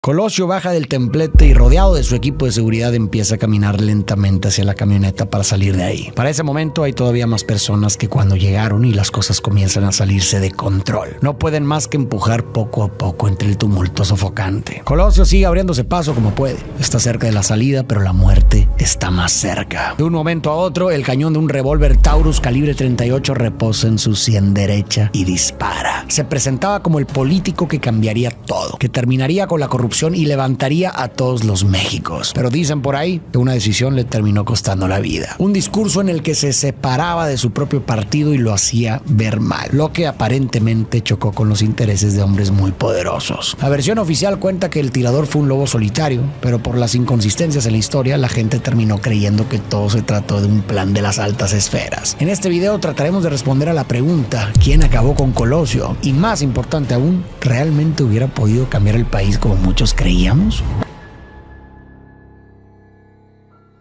Colosio baja del templete y rodeado de su equipo de seguridad empieza a caminar lentamente hacia la camioneta para salir de ahí. Para ese momento hay todavía más personas que cuando llegaron y las cosas comienzan a salirse de control. No pueden más que empujar poco a poco entre el tumulto sofocante. Colosio sigue abriéndose paso como puede. Está cerca de la salida, pero la muerte está más cerca. De un momento a otro, el cañón de un revólver Taurus calibre 38 reposa en su sien derecha y dispara. Se presentaba como el político que cambiaría todo, que terminaría con la corrupción y levantaría a todos los Méxicos. Pero dicen por ahí que una decisión le terminó costando la vida. Un discurso en el que se separaba de su propio partido y lo hacía ver mal, lo que aparentemente chocó con los intereses de hombres muy poderosos. La versión oficial cuenta que el tirador fue un lobo solitario, pero por las inconsistencias en la historia, la gente terminó creyendo que todo se trató de un plan de las altas esferas. En este video trataremos de responder a la pregunta: ¿quién acabó con Colosio? Y más importante aún, ¿realmente hubiera podido cambiar el país como muchos creíamos?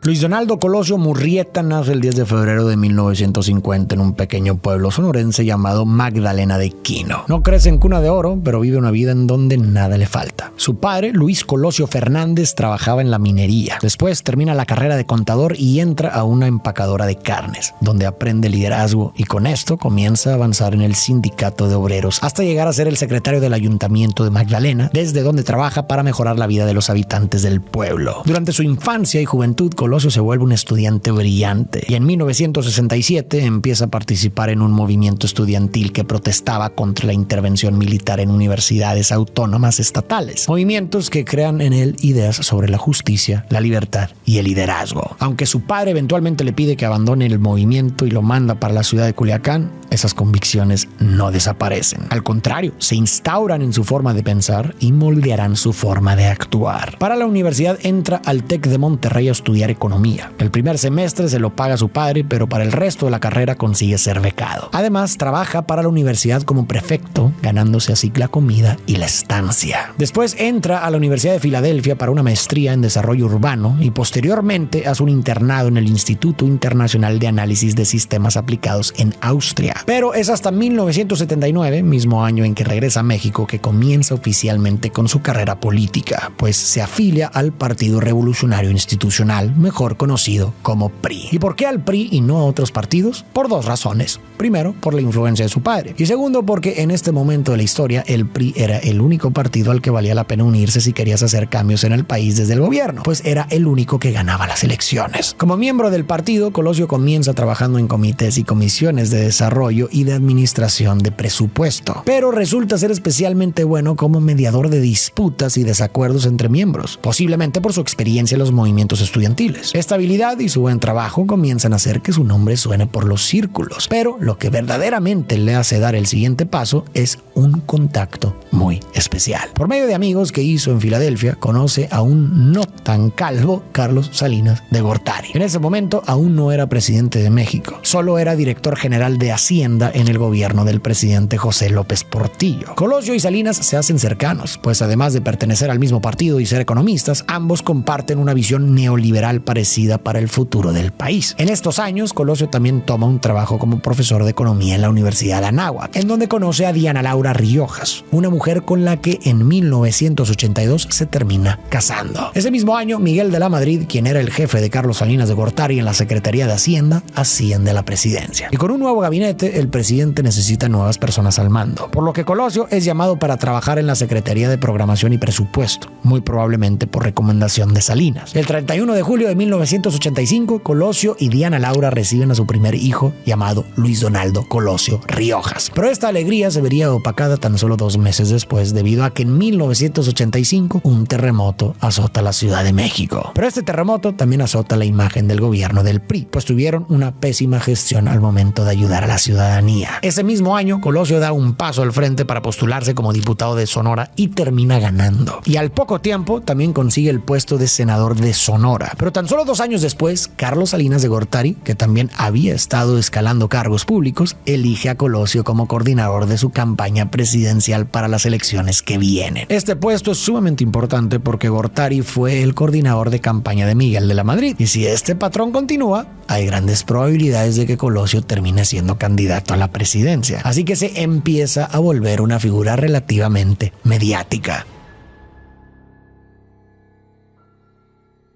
Luis Donaldo Colosio Murrieta nace el 10 de febrero de 1950 en un pequeño pueblo sonorense llamado Magdalena de Quino. No crece en cuna de oro, pero vive una vida en donde nada le falta. Su padre, Luis Colosio Fernández, trabajaba en la minería. Después termina la carrera de contador y entra a una empacadora de carnes, donde aprende liderazgo y con esto comienza a avanzar en el sindicato de obreros hasta llegar a ser el secretario del ayuntamiento de Magdalena, desde donde trabaja para mejorar la vida de los habitantes del pueblo. Durante su infancia y juventud, Colosio se vuelve un estudiante brillante y en 1967 empieza a participar en un movimiento estudiantil que protestaba contra la intervención militar en universidades autónomas estatales, movimientos que crean en él ideas sobre la justicia, la libertad y el liderazgo. Aunque su padre eventualmente le pide que abandone el movimiento y lo manda para la ciudad de Culiacán, esas convicciones no desaparecen. Al contrario, se instauran en su forma de pensar y moldearán su forma de actuar. Para la universidad entra al TEC de Monterrey a estudiar economía. El primer semestre se lo paga su padre, pero para el resto de la carrera consigue ser becado. Además, trabaja para la universidad como prefecto, ganándose así la comida y la estancia. Después entra a la Universidad de Filadelfia para una maestría en desarrollo urbano y posteriormente hace un internado en el Instituto Internacional de Análisis de Sistemas Aplicados en Austria. Pero es hasta 1979, mismo año en que regresa a México, que comienza oficialmente con su carrera política, pues se afilia al Partido Revolucionario Institucional, mejor conocido como PRI. ¿Y por qué al PRI y no a otros partidos? Por dos razones. Primero, por la influencia de su padre. Y segundo, porque en este momento de la historia, el PRI era el único partido al que valía la pena unirse si querías hacer cambios en el país desde el gobierno, pues era el único que ganaba las elecciones. Como miembro del partido, Colosio comienza trabajando en comités y comisiones de desarrollo y de administración de presupuesto, pero resulta ser especialmente bueno como mediador de disputas y desacuerdos entre miembros, posiblemente por su experiencia en los movimientos estudiantiles. Esta habilidad y su buen trabajo comienzan a hacer que su nombre suene por los círculos, pero lo que verdaderamente le hace dar el siguiente paso es un contacto muy especial. Por medio de amigos que hizo en Filadelfia, conoce a un no tan calvo Carlos Salinas de Gortari. En ese momento aún no era presidente de México, solo era director general de Hacienda en el gobierno del presidente José López Portillo. Colosio y Salinas se hacen cercanos, pues además de pertenecer al mismo partido y ser economistas, ambos comparten una visión neoliberal parecida para el futuro del país. En estos años, Colosio también toma un trabajo como profesor de economía en la Universidad de Anáhuac, en donde conoce a Diana Laura Riojas, una mujer con la que en 1982 se termina casando. Ese mismo año, Miguel de la Madrid, quien era el jefe de Carlos Salinas de Gortari en la Secretaría de Hacienda, asciende a la presidencia. Y con un nuevo gabinete, el presidente necesita nuevas personas al mando, por lo que Colosio es llamado para trabajar en la Secretaría de Programación y Presupuesto, muy probablemente por recomendación de Salinas. El 31 de julio de 1985, Colosio y Diana Laura reciben a su primer hijo, llamado Luis Donaldo Colosio Riojas. Pero esta alegría se vería opacada tan solo 2 meses después, debido a que en 1985 un terremoto azota la Ciudad de México. Pero este terremoto también azota la imagen del gobierno del PRI, pues tuvieron una pésima gestión al momento de ayudar a la ciudadanía. Ese mismo año, Colosio da un paso al frente para postularse como diputado de Sonora y termina ganando. Y al poco tiempo también consigue el puesto de senador de Sonora. Pero tan solo 2 años después, Carlos Salinas de Gortari, que también había estado escalando cargos públicos, elige a Colosio como coordinador de su campaña presidencial para las elecciones que vienen. Este puesto es sumamente importante porque Gortari fue el coordinador de campaña de Miguel de la Madrid. Y si este patrón continúa, hay grandes probabilidades de que Colosio termine siendo candidato a la presidencia. Así que se empieza a volver una figura relativamente mediática.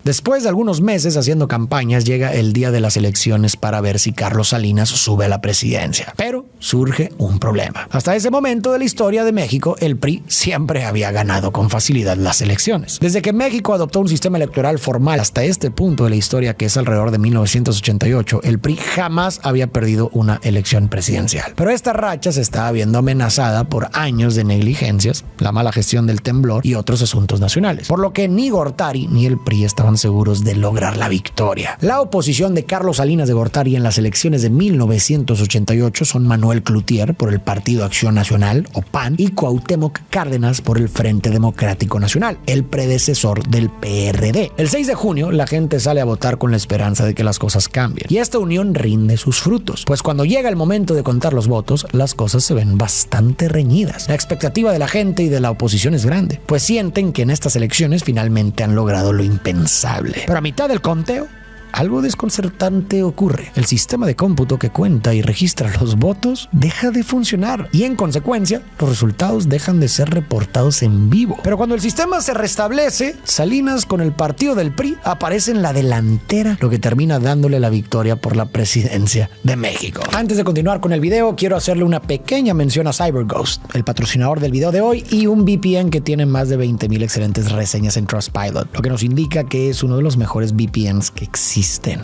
Después de algunos meses haciendo campañas, llega el día de las elecciones para ver si Carlos Salinas sube a la presidencia. Pero surge un problema. Hasta ese momento de la historia de México, el PRI siempre había ganado con facilidad las elecciones. Desde que México adoptó un sistema electoral formal hasta este punto de la historia, que es alrededor de 1988, el PRI jamás había perdido una elección presidencial. Pero esta racha se estaba viendo amenazada por años de negligencias, la mala gestión del temblor y otros asuntos nacionales, por lo que ni Gortari ni el PRI estaban seguros de lograr la victoria. La oposición de Carlos Salinas de Gortari en las elecciones de 1988 son Manuel Cloutier por el Partido Acción Nacional, o PAN, y Cuauhtémoc Cárdenas por el Frente Democrático Nacional, el predecesor del PRD. El 6 de junio, la gente sale a votar con la esperanza de que las cosas cambien, y esta unión rinde sus frutos, pues cuando llega el momento de contar los votos, las cosas se ven bastante reñidas. La expectativa de la gente y de la oposición es grande, pues sienten que en estas elecciones finalmente han logrado lo impensable. Pero a mitad del conteo, algo desconcertante ocurre. El sistema de cómputo que cuenta y registra los votos deja de funcionar y en consecuencia los resultados dejan de ser reportados en vivo. Pero cuando el sistema se restablece, Salinas con el partido del PRI aparece en la delantera, lo que termina dándole la victoria por la presidencia de México. Antes de continuar con el video, quiero hacerle una pequeña mención a CyberGhost, el patrocinador del video de hoy, y un VPN que tiene más de 20,000 excelentes reseñas en Trustpilot, lo que nos indica que es uno de los mejores VPNs que existen.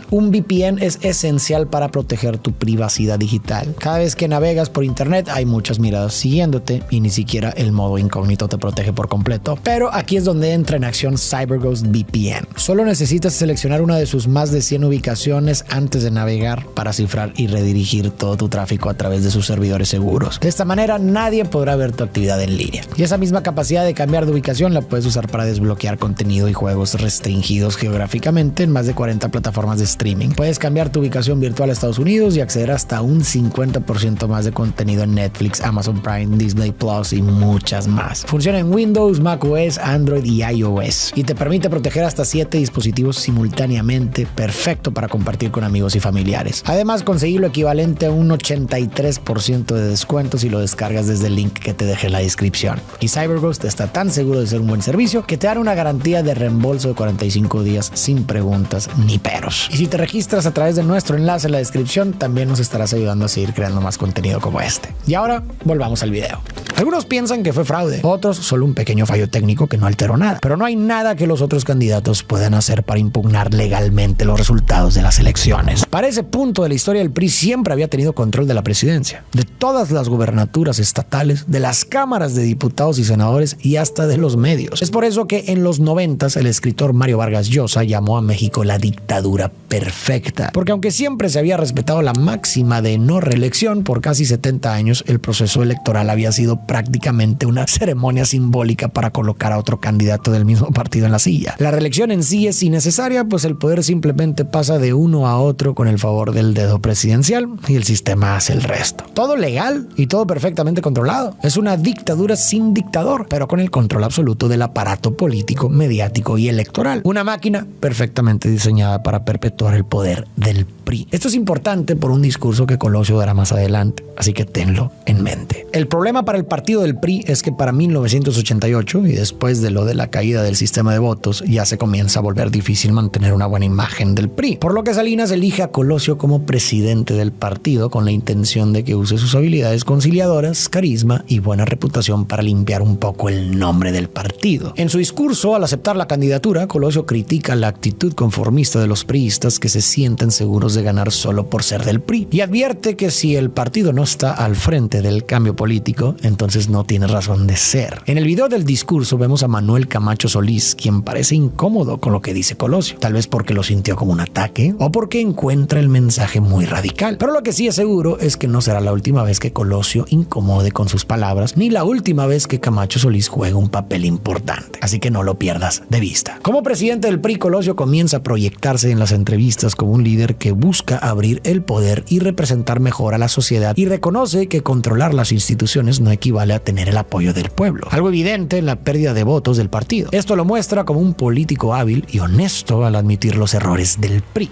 Un VPN es esencial para proteger tu privacidad digital. Cada vez que navegas por internet hay muchas miradas siguiéndote y ni siquiera el modo incógnito te protege por completo. Pero aquí es donde entra en acción CyberGhost VPN. Solo necesitas seleccionar una de sus más de 100 ubicaciones antes de navegar para cifrar y redirigir todo tu tráfico a través de sus servidores seguros. De esta manera nadie podrá ver tu actividad en línea. Y esa misma capacidad de cambiar de ubicación la puedes usar para desbloquear contenido y juegos restringidos geográficamente en más de 40 plataformas de streaming. Puedes cambiar tu ubicación virtual a Estados Unidos y acceder hasta un 50% más de contenido en Netflix, Amazon Prime, Disney Plus y muchas más. Funciona en Windows, macOS, Android y iOS y te permite proteger hasta 7 dispositivos simultáneamente, perfecto para compartir con amigos y familiares. Además, conseguir lo equivalente a un 83% de descuento si lo descargas desde el link que te dejé en la descripción. Y CyberGhost está tan seguro de ser un buen servicio que te dan una garantía de reembolso de 45 días sin preguntas ni peros. Y si te registras a través de nuestro enlace en la descripción, también nos estarás ayudando a seguir creando más contenido como este. Y ahora, volvamos al video. Algunos piensan que fue fraude, otros solo un pequeño fallo técnico que no alteró nada. Pero no hay nada que los otros candidatos puedan hacer para impugnar legalmente los resultados de las elecciones. Para ese punto de la historia, el PRI siempre había tenido control de la presidencia, de todas las gubernaturas estatales, de las cámaras de diputados y senadores y hasta de los medios. Es por eso que en los 90s el escritor Mario Vargas Llosa llamó a México la dictadura perfecta, porque aunque siempre se había respetado la máxima de no reelección, por casi 70 años el proceso electoral había sido prácticamente una ceremonia simbólica para colocar a otro candidato del mismo partido en la silla. La reelección en sí es innecesaria, pues el poder simplemente pasa de uno a otro con el favor del dedo presidencial y el sistema hace el resto. Todo legal y todo perfectamente controlado. Es una dictadura sin dictador, pero con el control absoluto del aparato político, mediático y electoral. Una máquina perfectamente diseñada para perpetuar el poder del PRI. Esto es importante por un discurso que Colosio dará más adelante, así que tenlo en mente. El problema para el partido del PRI es que para 1988 y después de lo de la caída del sistema de votos ya se comienza a volver difícil mantener una buena imagen del PRI, por lo que Salinas elige a Colosio como presidente del partido con la intención de que use sus habilidades conciliadoras, carisma y buena reputación para limpiar un poco el nombre del partido. En su discurso, al aceptar la candidatura, Colosio critica la actitud conformista de los priistas que se sienten seguros de ganar solo por ser del PRI y advierte que si el partido no está al frente del cambio político, entonces no tiene razón de ser. En el video del discurso vemos a Manuel Camacho Solís, quien parece incómodo con lo que dice Colosio, tal vez porque lo sintió como un ataque o porque encuentra el mensaje muy radical. Pero lo que sí es seguro es que no será la última vez que Colosio incomode con sus palabras, ni la última vez que Camacho Solís juega un papel importante. Así que no lo pierdas de vista. Como presidente del PRI, Colosio comienza a proyectarse en las entrevistas como un líder que busca abrir el poder y representar mejor a la sociedad y reconoce que controlar las instituciones no equivale a tener el apoyo del pueblo. Algo evidente en la pérdida de votos del partido. Esto lo muestra como un político hábil y honesto al admitir los errores del PRI.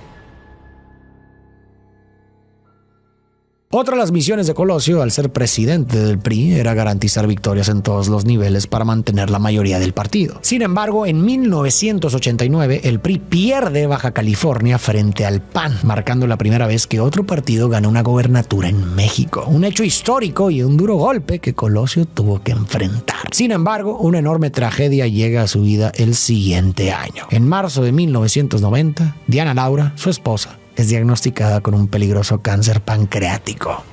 Otra de las misiones de Colosio, al ser presidente del PRI, era garantizar victorias en todos los niveles para mantener la mayoría del partido. Sin embargo, en 1989, el PRI pierde Baja California frente al PAN, marcando la primera vez que otro partido gana una gobernatura en México. Un hecho histórico y un duro golpe que Colosio tuvo que enfrentar. Sin embargo, una enorme tragedia llega a su vida el siguiente año. En marzo de 1990, Diana Laura, su esposa, es diagnosticada con un peligroso cáncer pancreático.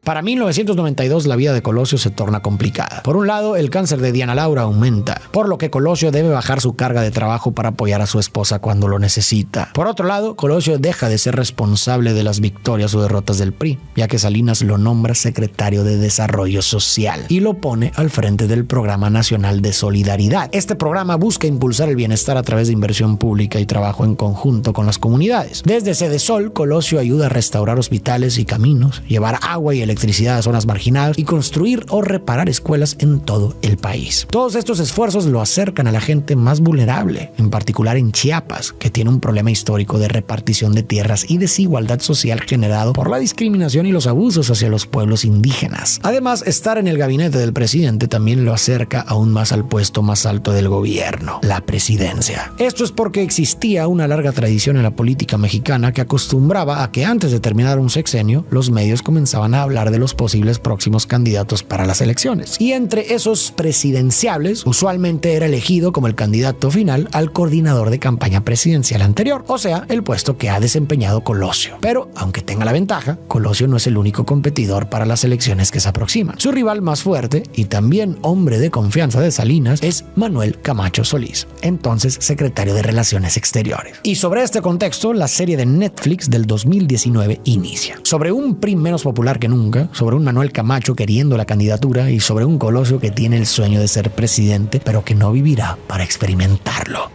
Para 1992 la vida de Colosio se torna complicada. Por un lado, el cáncer de Diana Laura aumenta, por lo que Colosio debe bajar su carga de trabajo para apoyar a su esposa cuando lo necesita. Por otro lado, Colosio deja de ser responsable de las victorias o derrotas del PRI, ya que Salinas lo nombra secretario de Desarrollo Social y lo pone al frente del Programa Nacional de Solidaridad. Este programa busca impulsar el bienestar a través de inversión pública y trabajo en conjunto con las comunidades. Desde Sedesol, Colosio ayuda a restaurar hospitales y caminos, llevar agua y electricidad a zonas marginadas y construir o reparar escuelas en todo el país. Todos estos esfuerzos lo acercan a la gente más vulnerable, en particular en Chiapas, que tiene un problema histórico de repartición de tierras y desigualdad social generado por la discriminación y los abusos hacia los pueblos indígenas. Además, estar en el gabinete del presidente también lo acerca aún más al puesto más alto del gobierno, la presidencia. Esto es porque existía una larga tradición en la política mexicana que acostumbraba a que antes de terminar un sexenio, los medios comenzaban a hablar de los posibles próximos candidatos para las elecciones. Y entre esos presidenciables, usualmente era elegido como el candidato final al coordinador de campaña presidencial anterior, o sea, el puesto que ha desempeñado Colosio. Pero, aunque tenga la ventaja, Colosio no es el único competidor para las elecciones que se aproximan. Su rival más fuerte, y también hombre de confianza de Salinas, es Manuel Camacho Solís, entonces secretario de Relaciones Exteriores. Y sobre este contexto, la serie de Netflix del 2019 inicia. Sobre un PRI menos popular que nunca, sobre un Manuel Camacho queriendo la candidatura y sobre un Colosio que tiene el sueño de ser presidente, pero que no vivirá para experimentarlo.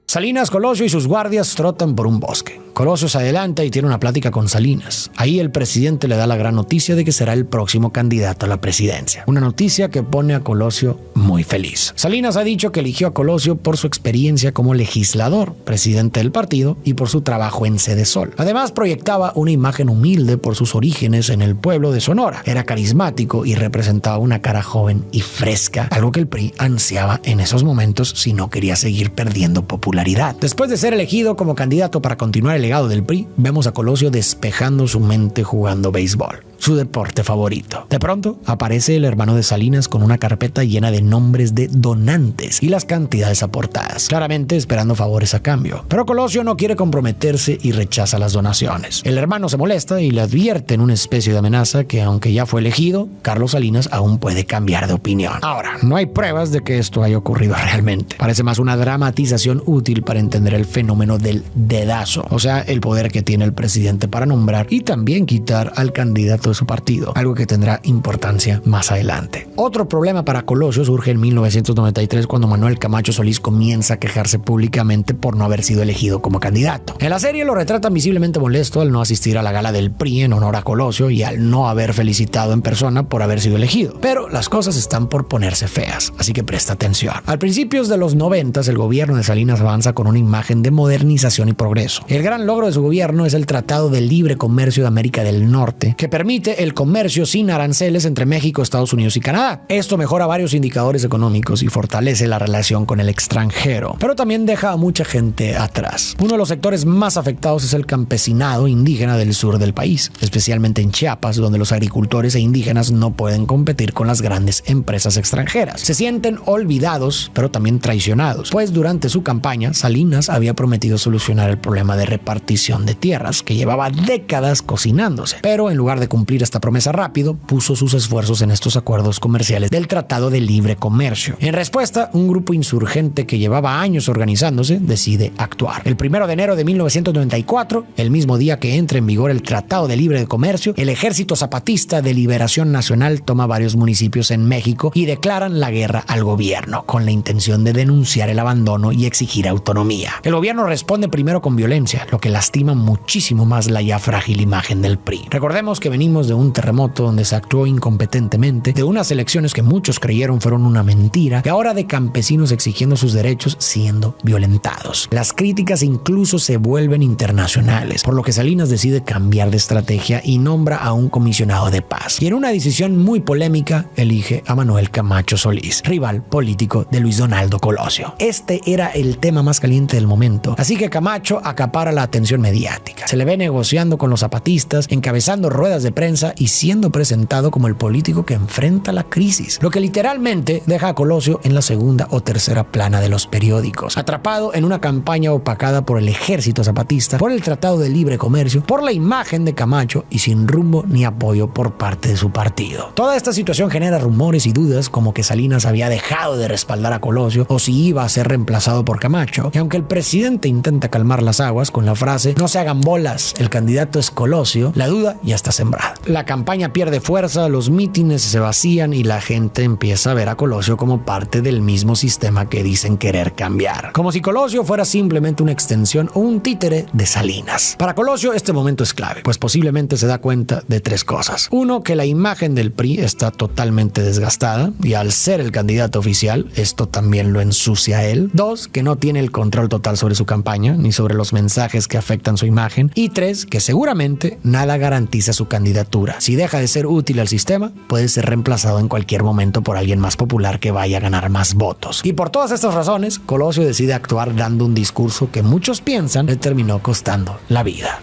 Salinas, Colosio y sus guardias trotan por un bosque. Colosio se adelanta y tiene una plática con Salinas. Ahí el presidente le da la gran noticia de que será el próximo candidato a la presidencia. Una noticia que pone a Colosio muy feliz. Salinas ha dicho que eligió a Colosio por su experiencia como legislador, presidente del partido y por su trabajo en Sedesol. Además, proyectaba una imagen humilde por sus orígenes en el pueblo de Sonora. Era carismático y representaba una cara joven y fresca, algo que el PRI ansiaba en esos momentos si no quería seguir perdiendo popularidad. Después de ser elegido como candidato para continuar el legado del PRI, vemos a Colosio despejando su mente jugando béisbol, su deporte favorito. De pronto, aparece el hermano de Salinas con una carpeta llena de nombres de donantes y las cantidades aportadas, claramente esperando favores a cambio. Pero Colosio no quiere comprometerse y rechaza las donaciones. El hermano se molesta y le advierte en una especie de amenaza que, aunque ya fue elegido, Carlos Salinas aún puede cambiar de opinión. Ahora, no hay pruebas de que esto haya ocurrido realmente. Parece más una dramatización útil para entender el fenómeno del dedazo, o sea, el poder que tiene el presidente para nombrar y también quitar al candidato de su partido, algo que tendrá importancia más adelante. Otro problema para Colosio surge en 1993 cuando Manuel Camacho Solís comienza a quejarse públicamente por no haber sido elegido como candidato. En la serie lo retratan visiblemente molesto al no asistir a la gala del PRI en honor a Colosio y al no haber felicitado en persona por haber sido elegido. Pero las cosas están por ponerse feas, así que presta atención. Al principios de los 90, el gobierno de Salinas avanza con una imagen de modernización y progreso. El gran logro de su gobierno es el Tratado de Libre Comercio de América del Norte, que permite el comercio sin aranceles entre México, Estados Unidos y Canadá. Esto mejora varios indicadores económicos y fortalece la relación con el extranjero, pero también deja a mucha gente atrás. Uno de los sectores más afectados es el campesinado indígena del sur del país, especialmente en Chiapas, donde los agricultores e indígenas no pueden competir con las grandes empresas extranjeras. Se sienten olvidados, pero también traicionados, pues durante su campaña, Salinas había prometido solucionar el problema de repartición de tierras, que llevaba décadas cocinándose, pero en lugar de cumplir esta promesa rápido, puso sus esfuerzos en estos acuerdos comerciales del Tratado de Libre Comercio. En respuesta, un grupo insurgente que llevaba años organizándose decide actuar. El 1 de enero de 1994, el mismo día que entra en vigor el Tratado de Libre Comercio, el Ejército Zapatista de Liberación Nacional toma varios municipios en México y declaran la guerra al gobierno, con la intención de denunciar el abandono y exigir autonomía. El gobierno responde primero con violencia, lo que lastima muchísimo más la ya frágil imagen del PRI. Recordemos que venimos venimos de un terremoto donde se actuó incompetentemente, de unas elecciones que muchos creyeron fueron una mentira, y ahora de campesinos exigiendo sus derechos siendo violentados. Las críticas incluso se vuelven internacionales, por lo que Salinas decide cambiar de estrategia y nombra a un comisionado de paz. Y en una decisión muy polémica, elige a Manuel Camacho Solís, rival político de Luis Donaldo Colosio. Este era el tema más caliente del momento, así que Camacho acapara la atención mediática. Se le ve negociando con los zapatistas, encabezando ruedas de prensa y siendo presentado como el político que enfrenta la crisis, lo que literalmente deja a Colosio en la segunda o tercera plana de los periódicos, atrapado en una campaña opacada por el ejército zapatista, por el Tratado de Libre Comercio, por la imagen de Camacho y sin rumbo ni apoyo por parte de su partido. Toda esta situación genera rumores y dudas como que Salinas había dejado de respaldar a Colosio o si iba a ser reemplazado por Camacho, y aunque el presidente intenta calmar las aguas con la frase "no se hagan bolas, el candidato es Colosio", la duda ya está sembrada. La campaña pierde fuerza, los mítines se vacían y la gente empieza a ver a Colosio como parte del mismo sistema que dicen querer cambiar, como si Colosio fuera simplemente una extensión o un títere de Salinas. Para Colosio este momento es clave, pues posiblemente se da cuenta de tres cosas. Uno, que la imagen del PRI está totalmente desgastada y al ser el candidato oficial, esto también lo ensucia a él. Dos, que no tiene el control total sobre su campaña ni sobre los mensajes que afectan su imagen. Y tres, que seguramente nada garantiza su candidatura. Si deja de ser útil al sistema, puede ser reemplazado en cualquier momento por alguien más popular que vaya a ganar más votos. Y por todas estas razones, Colosio decide actuar dando un discurso que muchos piensan le terminó costando la vida.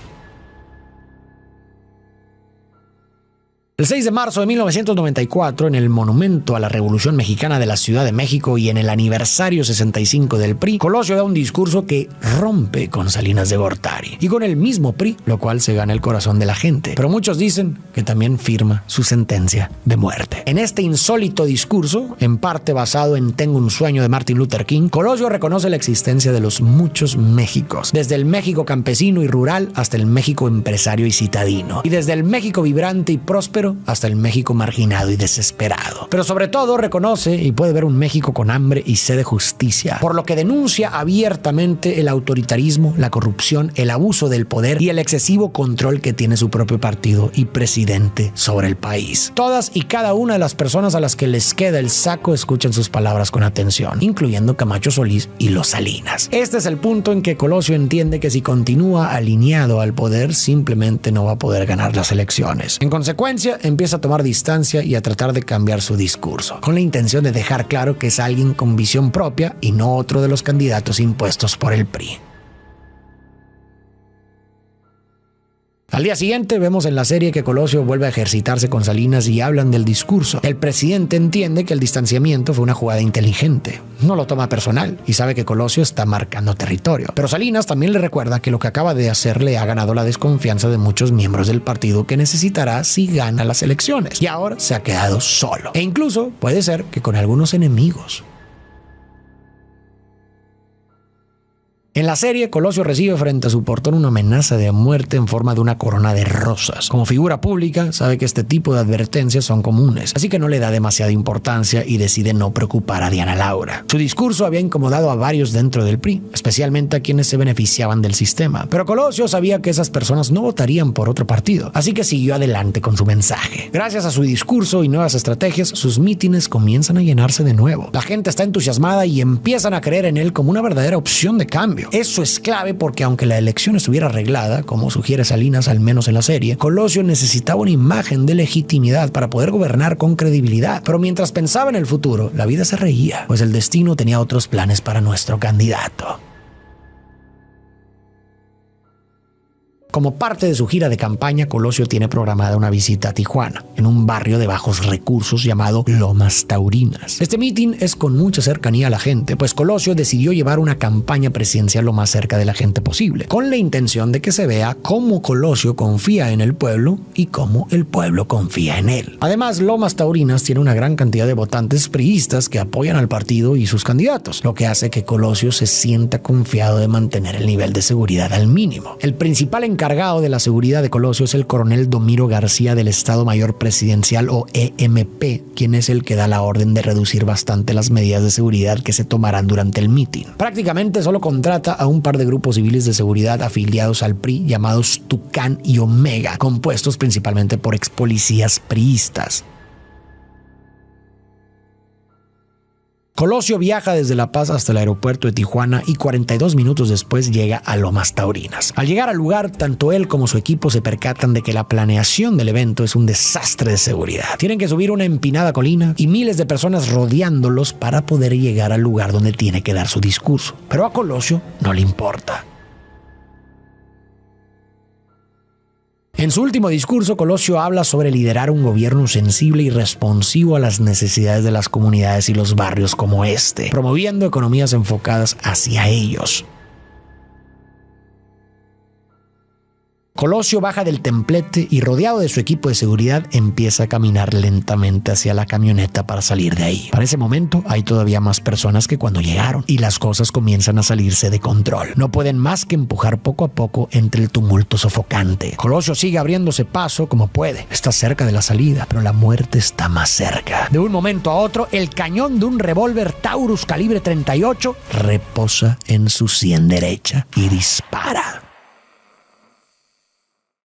El 6 de marzo de 1994, en el Monumento a la Revolución Mexicana de la Ciudad de México y en el aniversario 65 del PRI, Colosio da un discurso que rompe con Salinas de Gortari y con el mismo PRI, lo cual se gana el corazón de la gente. Pero muchos dicen que también firma su sentencia de muerte. En este insólito discurso, en parte basado en Tengo un sueño de Martin Luther King, Colosio reconoce la existencia de los muchos Méxicos, desde el México campesino y rural hasta el México empresario y citadino, y desde el México vibrante y próspero hasta el México marginado y desesperado. Pero sobre todo reconoce y puede ver un México con hambre y sed de justicia, por lo que denuncia abiertamente el autoritarismo, la corrupción, el abuso del poder y el excesivo control que tiene su propio partido y presidente sobre el país. Todas y cada una de las personas a las que les queda el saco escuchan sus palabras con atención, incluyendo Camacho Solís y los Salinas. Este es el punto en que Colosio entiende que si continúa alineado al poder, simplemente no va a poder ganar las elecciones. En consecuencia, empieza a tomar distancia y a tratar de cambiar su discurso, con la intención de dejar claro que es alguien con visión propia y no otro de los candidatos impuestos por el PRI. Al día siguiente vemos en la serie que Colosio vuelve a ejercitarse con Salinas y hablan del discurso. El presidente entiende que el distanciamiento fue una jugada inteligente. No lo toma personal y sabe que Colosio está marcando territorio. Pero Salinas también le recuerda que lo que acaba de hacer le ha ganado la desconfianza de muchos miembros del partido que necesitará si gana las elecciones. Y ahora se ha quedado solo. E incluso puede ser que con algunos enemigos. En la serie, Colosio recibe frente a su portón una amenaza de muerte en forma de una corona de rosas. Como figura pública, sabe que este tipo de advertencias son comunes, así que no le da demasiada importancia y decide no preocupar a Diana Laura. Su discurso había incomodado a varios dentro del PRI, especialmente a quienes se beneficiaban del sistema. Pero Colosio sabía que esas personas no votarían por otro partido, así que siguió adelante con su mensaje. Gracias a su discurso y nuevas estrategias, sus mítines comienzan a llenarse de nuevo. La gente está entusiasmada y empiezan a creer en él como una verdadera opción de cambio. Eso es clave porque aunque la elección estuviera arreglada, como sugiere Salinas al menos en la serie, Colosio necesitaba una imagen de legitimidad para poder gobernar con credibilidad. Pero mientras pensaba en el futuro, la vida se reía, pues el destino tenía otros planes para nuestro candidato. Como parte de su gira de campaña, Colosio tiene programada una visita a Tijuana, en un barrio de bajos recursos llamado Lomas Taurinas. Este mitin es con mucha cercanía a la gente, pues Colosio decidió llevar una campaña presidencial lo más cerca de la gente posible, con la intención de que se vea cómo Colosio confía en el pueblo y cómo el pueblo confía en él. Además, Lomas Taurinas tiene una gran cantidad de votantes priistas que apoyan al partido y sus candidatos, lo que hace que Colosio se sienta confiado de mantener el nivel de seguridad al mínimo. El principal encargado encargado de la seguridad de Colosio es el coronel Domiro García del Estado Mayor Presidencial o EMP, quien es el que da la orden de reducir bastante las medidas de seguridad que se tomarán durante el mitin. Prácticamente solo contrata a un par de grupos civiles de seguridad afiliados al PRI llamados Tucán y Omega, compuestos principalmente por ex policías priistas. Colosio viaja desde La Paz hasta el aeropuerto de Tijuana y 42 minutos después llega a Lomas Taurinas. Al llegar al lugar, tanto él como su equipo se percatan de que la planeación del evento es un desastre de seguridad. Tienen que subir una empinada colina y miles de personas rodeándolos para poder llegar al lugar donde tiene que dar su discurso. Pero a Colosio no le importa. En su último discurso, Colosio habla sobre liderar un gobierno sensible y responsivo a las necesidades de las comunidades y los barrios como este, promoviendo economías enfocadas hacia ellos. Colosio baja del templete y, rodeado de su equipo de seguridad, empieza a caminar lentamente hacia la camioneta para salir de ahí. Para ese momento hay todavía más personas que cuando llegaron y las cosas comienzan a salirse de control. No pueden más que empujar poco a poco entre el tumulto sofocante. Colosio sigue abriéndose paso como puede. Está cerca de la salida, pero la muerte está más cerca. De un momento a otro, el cañón de un revólver Taurus calibre 38 reposa en su sien derecha y dispara.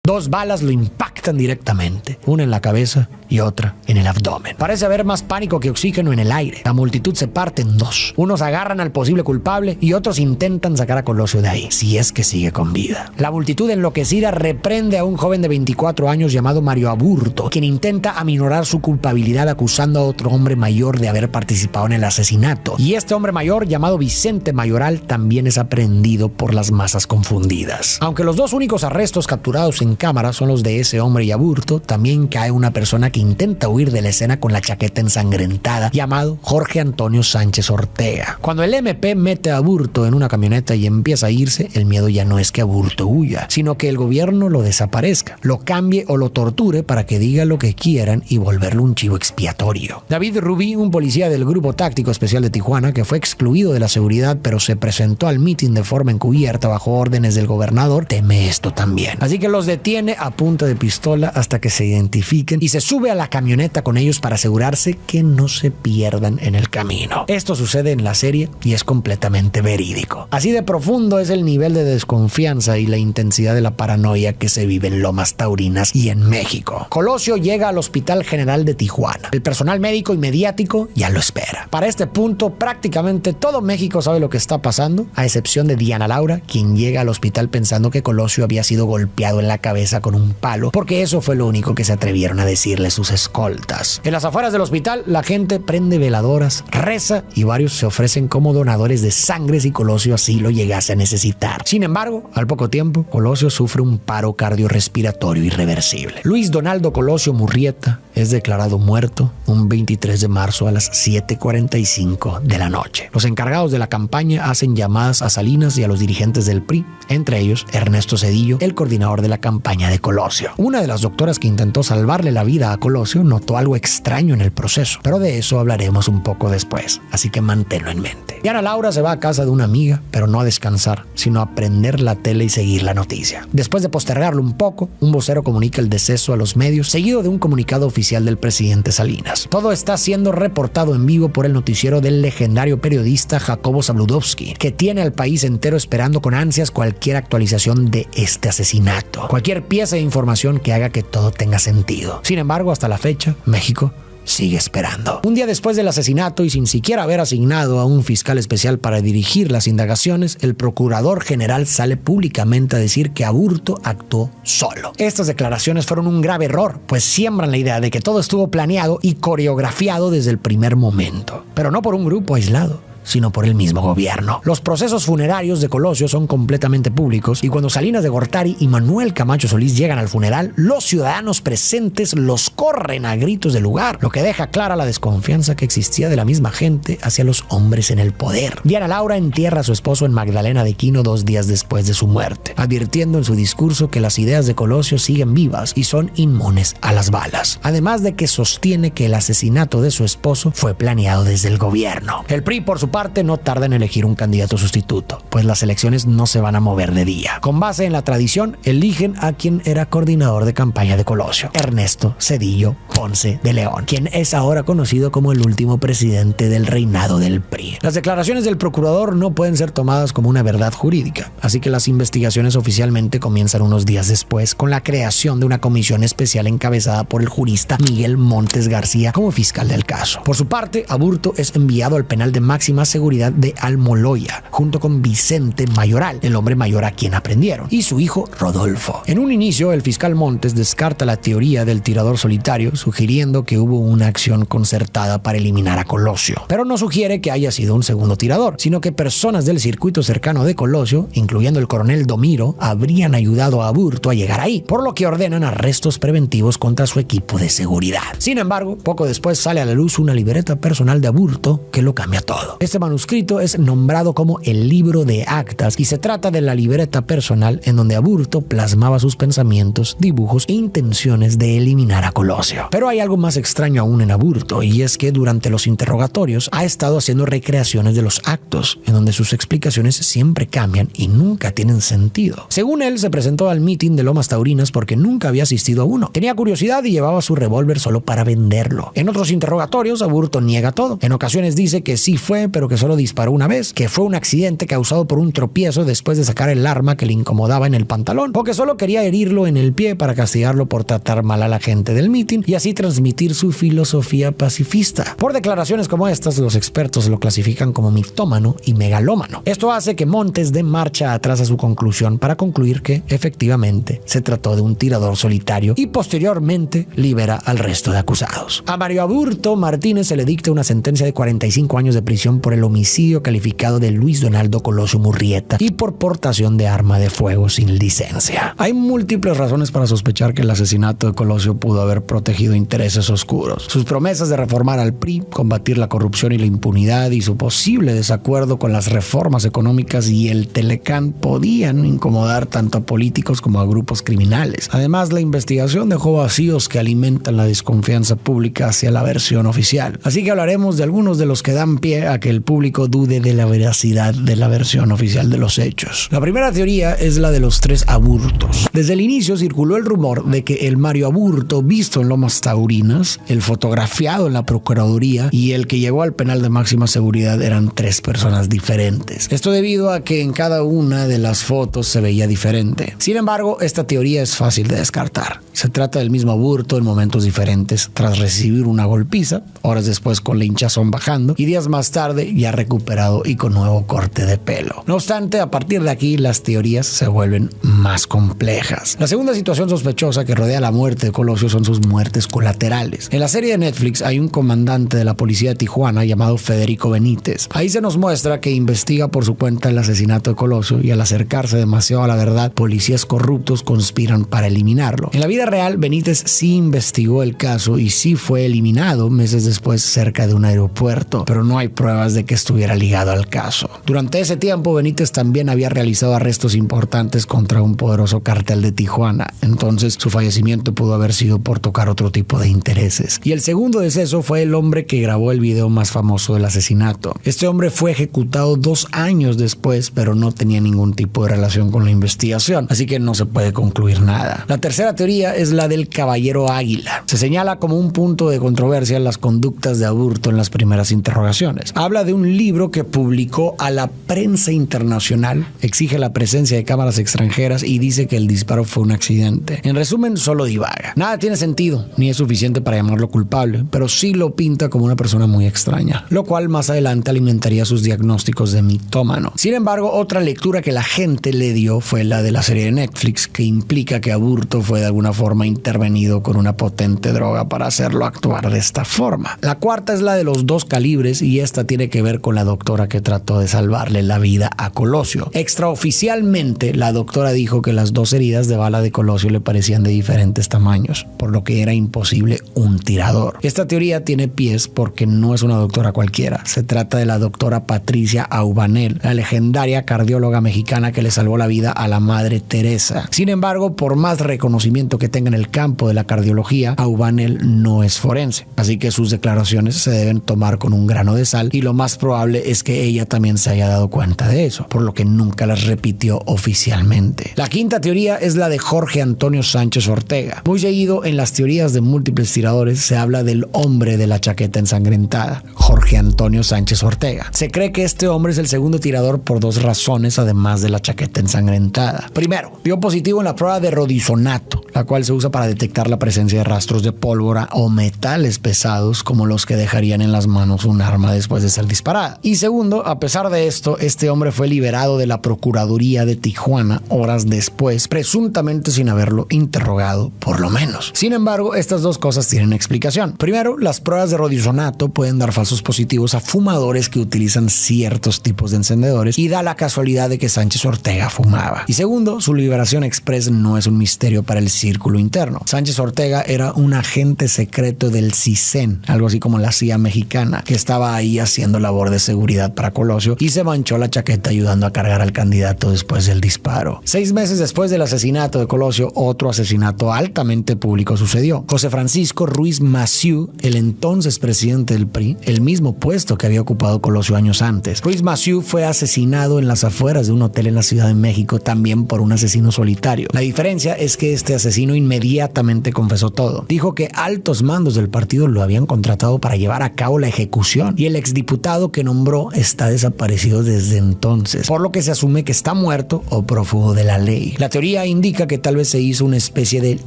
2 balas lo impactan directamente, una en la cabeza y otra en el abdomen. Parece haber más pánico que oxígeno en el aire. La multitud se parte en 2. Unos agarran al posible culpable y otros intentan sacar a Colosio de ahí, si es que sigue con vida. La multitud enloquecida reprende a un joven de 24 años llamado Mario Aburto, quien intenta aminorar su culpabilidad acusando a otro hombre mayor de haber participado en el asesinato. Y este hombre mayor, llamado Vicente Mayoral, también es aprehendido por las masas confundidas. Aunque los 2 únicos arrestos capturados en cámara son los de ese hombre y Aburto, también cae una persona que intenta huir de la escena con la chaqueta ensangrentada, llamado Jorge Antonio Sánchez Ortega. Cuando el MP mete a Aburto en una camioneta y empieza a irse, el miedo ya no es que Aburto huya, sino que el gobierno lo desaparezca, lo cambie o lo torture para que diga lo que quieran y volverlo un chivo expiatorio. David Rubí, un policía del Grupo Táctico Especial de Tijuana, que fue excluido de la seguridad pero se presentó al mitin de forma encubierta bajo órdenes del gobernador, teme esto también. Así que los detiene a punta de pistola hasta que se identifiquen y se sube a la camioneta con ellos para asegurarse que no se pierdan en el camino. Esto sucede en la serie y es completamente verídico. Así de profundo es el nivel de desconfianza y la intensidad de la paranoia que se vive en Lomas Taurinas y en México. Colosio llega al Hospital General de Tijuana. El personal médico y mediático ya lo espera. Para este punto, prácticamente todo México sabe lo que está pasando, a excepción de Diana Laura, quien llega al hospital pensando que Colosio había sido golpeado en la cabeza con un palo, porque eso fue lo único que se atrevieron a decirle sus escoltas. En las afueras del hospital, la gente prende veladoras, reza y varios se ofrecen como donadores de sangre si Colosio así lo llegase a necesitar. Sin embargo, al poco tiempo, Colosio sufre un paro cardiorrespiratorio irreversible. Luis Donaldo Colosio Murrieta es declarado muerto un 23 de marzo a las 7:45 de la noche. Los encargados de la campaña hacen llamadas a Salinas y a los dirigentes del PRI, entre ellos Ernesto Zedillo, el coordinador de la campaña de Colosio. Una de las doctoras que intentó salvarle la vida a Colosio notó algo extraño en el proceso, pero de eso hablaremos un poco después, así que manténlo en mente. Diana Laura se va a casa de una amiga, pero no a descansar, sino a prender la tele y seguir la noticia. Después de postergarlo un poco, un vocero comunica el deceso a los medios, seguido de un comunicado oficial del presidente Salinas. Todo está siendo reportado en vivo por el noticiero del legendario periodista Jacobo Zabludovsky, que tiene al país entero esperando con ansias cualquier actualización de este asesinato, cualquier pieza de información que haga que todo tenga sentido. Sin embargo, hasta la fecha, México sigue esperando. Un día después del asesinato y sin siquiera haber asignado a un fiscal especial para dirigir las indagaciones, el procurador general sale públicamente a decir que Aburto actuó solo. Estas declaraciones fueron un grave error, pues siembran la idea de que todo estuvo planeado y coreografiado desde el primer momento, pero no por un grupo aislado, sino por el mismo gobierno. Los procesos funerarios de Colosio son completamente públicos y cuando Salinas de Gortari y Manuel Camacho Solís llegan al funeral, los ciudadanos presentes los corren a gritos del lugar, lo que deja clara la desconfianza que existía de la misma gente hacia los hombres en el poder. Diana Laura entierra a su esposo en Magdalena de Quino 2 días después de su muerte, advirtiendo en su discurso que las ideas de Colosio siguen vivas y son inmunes a las balas, además de que sostiene que el asesinato de su esposo fue planeado desde el gobierno. El PRI, por su parte, parte, no tarda en elegir un candidato sustituto, pues las elecciones no se van a mover de día. Con base en la tradición, eligen a quien era coordinador de campaña de Colosio, Ernesto Zedillo Ponce de León, quien es ahora conocido como el último presidente del reinado del PRI. Las declaraciones del procurador no pueden ser tomadas como una verdad jurídica, así que las investigaciones oficialmente comienzan unos días después con la creación de una comisión especial encabezada por el jurista Miguel Montes García como fiscal del caso. Por su parte, Aburto es enviado al penal de máxima seguridad de Almoloya, junto con Vicente Mayoral, el hombre mayor a quien aprendieron, y su hijo Rodolfo. En un inicio, el fiscal Montes descarta la teoría del tirador solitario, sugiriendo que hubo una acción concertada para eliminar a Colosio, pero no sugiere que haya sido un segundo tirador, sino que personas del circuito cercano de Colosio, incluyendo el coronel Domiro, habrían ayudado a Aburto a llegar ahí, por lo que ordenan arrestos preventivos contra su equipo de seguridad. Sin embargo, poco después sale a la luz una libreta personal de Aburto que lo cambia todo. Este manuscrito es nombrado como el libro de actas y se trata de la libreta personal en donde Aburto plasmaba sus pensamientos, dibujos e intenciones de eliminar a Colosio. Pero hay algo más extraño aún en Aburto, y es que durante los interrogatorios ha estado haciendo recreaciones de los actos, en donde sus explicaciones siempre cambian y nunca tienen sentido. Según él, se presentó al meeting de Lomas Taurinas porque nunca había asistido a uno. Tenía curiosidad y llevaba su revólver solo para venderlo. En otros interrogatorios, Aburto niega todo. En ocasiones dice que sí fue, pero que solo disparó una vez, que fue un accidente causado por un tropiezo después de sacar el arma que le incomodaba en el pantalón, o que solo quería herirlo en el pie para castigarlo por tratar mal a la gente del meeting y así transmitir su filosofía pacifista. Por declaraciones como estas, los expertos lo clasifican como mitómano y megalómano. Esto hace que Montes dé marcha atrás a su conclusión para concluir que efectivamente se trató de un tirador solitario y posteriormente libera al resto de acusados. A Mario Aburto Martínez se le dicta una sentencia de 45 años de prisión por el homicidio calificado de Luis Donaldo Colosio Murrieta y por portación de arma de fuego sin licencia. Hay múltiples razones para sospechar que el asesinato de Colosio pudo haber protegido intereses oscuros. Sus promesas de reformar al PRI, combatir la corrupción y la impunidad y su posible desacuerdo con las reformas económicas y el Telecán podían incomodar tanto a políticos como a grupos criminales. Además, la investigación dejó vacíos que alimentan la desconfianza pública hacia la versión oficial. Así que hablaremos de algunos de los que dan pie a que el público dude de la veracidad de la versión oficial de los hechos. La primera teoría es la de los tres Aburtos. Desde el inicio circuló el rumor de que el Mario Aburto visto en Lomas Taurinas, el fotografiado en la Procuraduría y el que llegó al penal de máxima seguridad eran tres personas diferentes. Esto debido a que en cada una de las fotos se veía diferente. Sin embargo, esta teoría es fácil de descartar. Se trata del mismo Aburto en momentos diferentes, tras recibir una golpiza, horas después con la hinchazón bajando y días más tarde ya recuperado y con nuevo corte de pelo. No obstante, a partir de aquí las teorías se vuelven más complejas. La segunda situación sospechosa que rodea la muerte de Colosio son sus muertes colaterales. En la serie de Netflix hay un comandante de la policía de Tijuana llamado Federico Benítez. Ahí se nos muestra que investiga por su cuenta el asesinato de Colosio y al acercarse demasiado a la verdad, policías corruptos conspiran para eliminarlo. En la vida real, Benítez sí investigó el caso y sí fue eliminado meses después cerca de un aeropuerto, pero no hay pruebas de que estuviera ligado al caso. Durante ese tiempo, Benítez también había realizado arrestos importantes contra un poderoso cartel de Tijuana, entonces su fallecimiento pudo haber sido por tocar otro tipo de intereses. Y el segundo deceso fue el hombre que grabó el video más famoso del asesinato. Este hombre fue ejecutado 2 años después, pero no tenía ningún tipo de relación con la investigación, así que no se puede concluir nada. La tercera teoría es la del Caballero Águila. Se señala como un punto de controversia las conductas de Aburto en las primeras interrogaciones. Habla de un libro que publicó a la prensa internacional, exige la presencia de cámaras extranjeras y dice que el disparo fue un accidente. En resumen, solo divaga. Nada tiene sentido, ni es suficiente para llamarlo culpable, pero sí lo pinta como una persona muy extraña, lo cual más adelante alimentaría sus diagnósticos de mitómano. Sin embargo, otra lectura que la gente le dio fue la de la serie de Netflix, que implica que Aburto fue de alguna forma intervenido con una potente droga para hacerlo actuar de esta forma. La cuarta es la de los 2 calibres y esta tiene que ver con la doctora que trató de salvarle la vida a Colosio. Extraoficialmente, la doctora dijo dijo que las 2 heridas de bala de Colosio le parecían de diferentes tamaños, por lo que era imposible un tirador. Esta teoría tiene pies porque no es una doctora cualquiera. Se trata de la doctora Patricia Aubanel, la legendaria cardióloga mexicana que le salvó la vida a la Madre Teresa. Sin embargo, por más reconocimiento que tenga en el campo de la cardiología, Aubanel no es forense, así que sus declaraciones se deben tomar con un grano de sal, y lo más probable es que ella también se haya dado cuenta de eso, por lo que nunca las repitió oficialmente. La quinta teoría es la de Jorge Antonio Sánchez Ortega. Muy seguido en las teorías de múltiples tiradores se habla del hombre de la chaqueta ensangrentada, Jorge Antonio Sánchez Ortega. Se cree que este hombre es el segundo tirador por 2 razones, además de la chaqueta ensangrentada. Primero, dio positivo en la prueba de rodizonato, la cual se usa para detectar la presencia de rastros de pólvora o metales pesados como los que dejarían en las manos un arma después de ser disparada. Y segundo, a pesar de esto, este hombre fue liberado de la Procuraduría de Tijuana horas después, presuntamente sin haberlo interrogado, por lo menos. Sin embargo, estas 2 cosas tienen explicación. Primero, las pruebas de rodizonato pueden dar falsos positivos a fumadores que utilizan ciertos tipos de encendedores, y da la casualidad de que Sánchez Ortega fumaba. Y segundo, su liberación express no es un misterio para el círculo interno. Sánchez Ortega era un agente secreto del CISEN, algo así como la CIA mexicana, que estaba ahí haciendo labor de seguridad para Colosio, y se manchó la chaqueta ayudando a cargar al candidato después del disparo. 6 meses después del asesinato de Colosio, otro asesinato altamente público sucedió. José Francisco Ruiz Massieu, el entonces presidente del PRI, el mismo puesto que había ocupado Colosio años antes. Ruiz Massieu fue asesinado en las afueras de un hotel en la Ciudad de México, también por un asesino solitario. La diferencia es que este asesino inmediatamente confesó todo. Dijo que altos mandos del partido lo habían contratado para llevar a cabo la ejecución, y el exdiputado que nombró está desaparecido desde entonces, por lo que se asume que está muerto o prófugo de la ley. La teoría indica que tal vez se hizo una especie de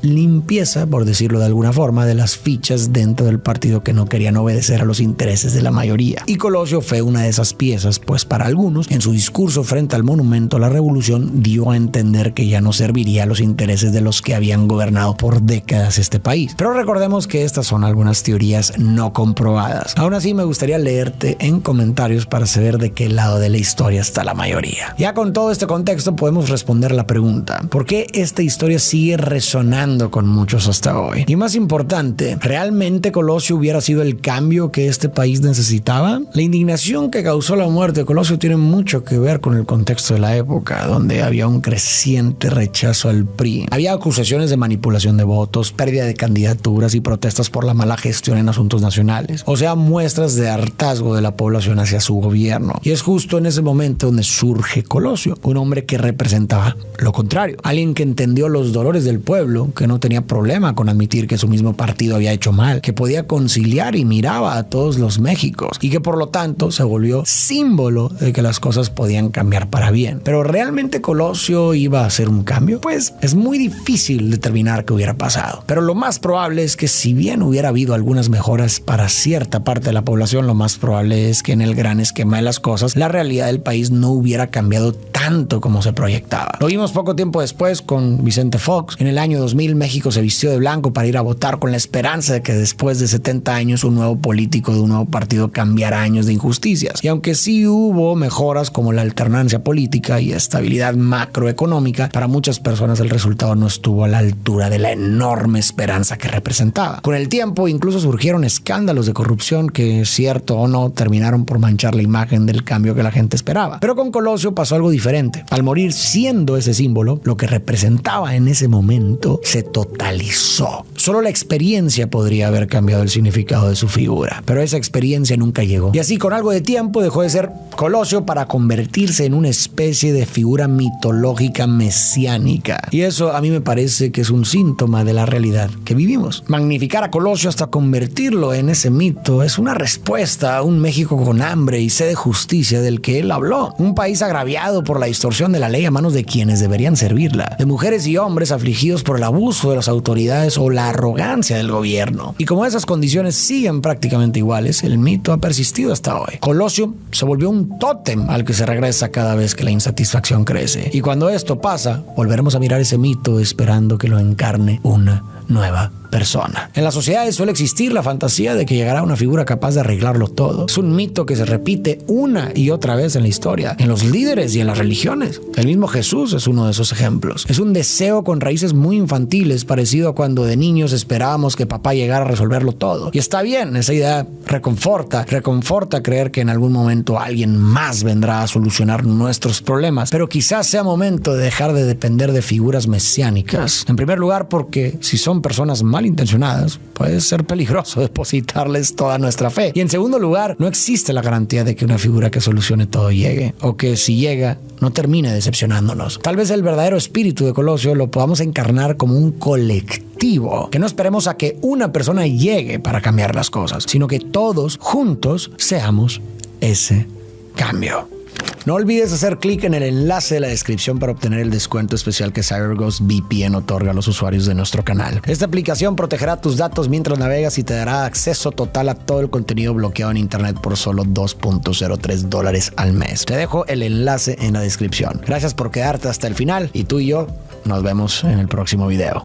limpieza, por decirlo de alguna forma, de las fichas dentro del partido que no querían obedecer a los intereses de la mayoría. Y Colosio fue una de esas piezas, pues para algunos, en su discurso frente al monumento a la revolución, dio a entender que ya no serviría a los intereses de los que habían gobernado por décadas este país. Pero recordemos que estas son algunas teorías no comprobadas. Aún así, me gustaría leerte en comentarios para saber de qué lado de la historia está la mayoría. Ya con todo este contexto podemos responder la pregunta: ¿por qué esta historia sigue resonando con muchos hasta hoy? Y más importante, ¿realmente Colosio hubiera sido el cambio que este país necesitaba? La indignación que causó la muerte de Colosio tiene mucho que ver con el contexto de la época, donde había un creciente rechazo al PRI. Había acusaciones de manipulación de votos, pérdida de candidaturas y protestas por la mala gestión en asuntos nacionales. O sea, muestras de hartazgo de la población hacia su gobierno. Y es justo en ese momento donde surge Colosio, un hombre que representaba lo contrario. Alguien que entendió los dolores del pueblo, que no tenía problema con admitir que su mismo partido había hecho mal, que podía conciliar y miraba a todos los Méxicos, y que por lo tanto se volvió símbolo de que las cosas podían cambiar para bien. Pero ¿realmente Colosio iba a hacer un cambio? Pues es muy difícil determinar qué hubiera pasado. Pero lo más probable es que, si bien hubiera habido algunas mejoras para cierta parte de la población, lo más probable es que en el gran esquema de las cosas, la realidad del país no hubiera cambiado tanto como se proyectaba. Lo vimos poco tiempo después con Vicente Fox. En el año 2000, México se vistió de blanco para ir a votar con la esperanza de que después de 70 años un nuevo político de un nuevo partido cambiara años de injusticias. Y aunque sí hubo mejoras como la alternancia política y estabilidad macroeconómica, para muchas personas el resultado no estuvo a la altura de la enorme esperanza que representaba. Con el tiempo incluso surgieron escándalos de corrupción que, cierto o no, terminaron por manchar la imagen del cambio que la gente esperaba. Pero con Colosio pasó algo diferente. Al morir siendo ese símbolo, lo que representaba en ese momento se totalizó. Solo la experiencia podría haber cambiado el significado de su figura, pero esa experiencia nunca llegó. Y así, con algo de tiempo, dejó de ser Colosio para convertirse en una especie de figura mitológica mesiánica. Y eso a mí me parece que es un síntoma de la realidad que vivimos. Magnificar a Colosio hasta convertirlo en ese mito es una respuesta a un México con hambre y sed de justicia del que él habló. Un país agraviado por la distorsión de la ley a manos de quienes deberían servirla. De mujeres y hombres afligidos por el abuso de las autoridades o la arrogancia del gobierno. Y como esas condiciones siguen prácticamente iguales, el mito ha persistido hasta hoy. Colosio se volvió un tótem al que se regresa cada vez que la insatisfacción crece. Y cuando esto pasa, volveremos a mirar ese mito esperando que lo encarne una nueva persona. En las sociedades suele existir la fantasía de que llegará una figura capaz de arreglarlo todo. Es un mito que se repite una y otra vez en la historia, en los líderes y en las religiones. El mismo Jesús es uno de esos ejemplos. Es un deseo con raíces muy infantiles, parecido a cuando de niños esperábamos que papá llegara a resolverlo todo. Y está bien, esa idea reconforta creer que en algún momento alguien más vendrá a solucionar nuestros problemas, pero quizás sea momento de dejar de depender de figuras mesiánicas. En primer lugar, porque si son personas malintencionadas, puede ser peligroso depositarles toda nuestra fe. Y en segundo lugar, no existe la garantía de que una figura que solucione todo llegue, o que si llega, no termine decepcionándonos. Tal vez el verdadero espíritu de Colosio lo podamos encarnar como un colectivo, que no esperemos a que una persona llegue para cambiar las cosas, sino que todos juntos seamos ese cambio. No olvides hacer clic en el enlace de la descripción para obtener el descuento especial que CyberGhost VPN otorga a los usuarios de nuestro canal. Esta aplicación protegerá tus datos mientras navegas y te dará acceso total a todo el contenido bloqueado en internet por solo $2.03 al mes. Te dejo el enlace en la descripción. Gracias por quedarte hasta el final y tú y yo nos vemos en el próximo video.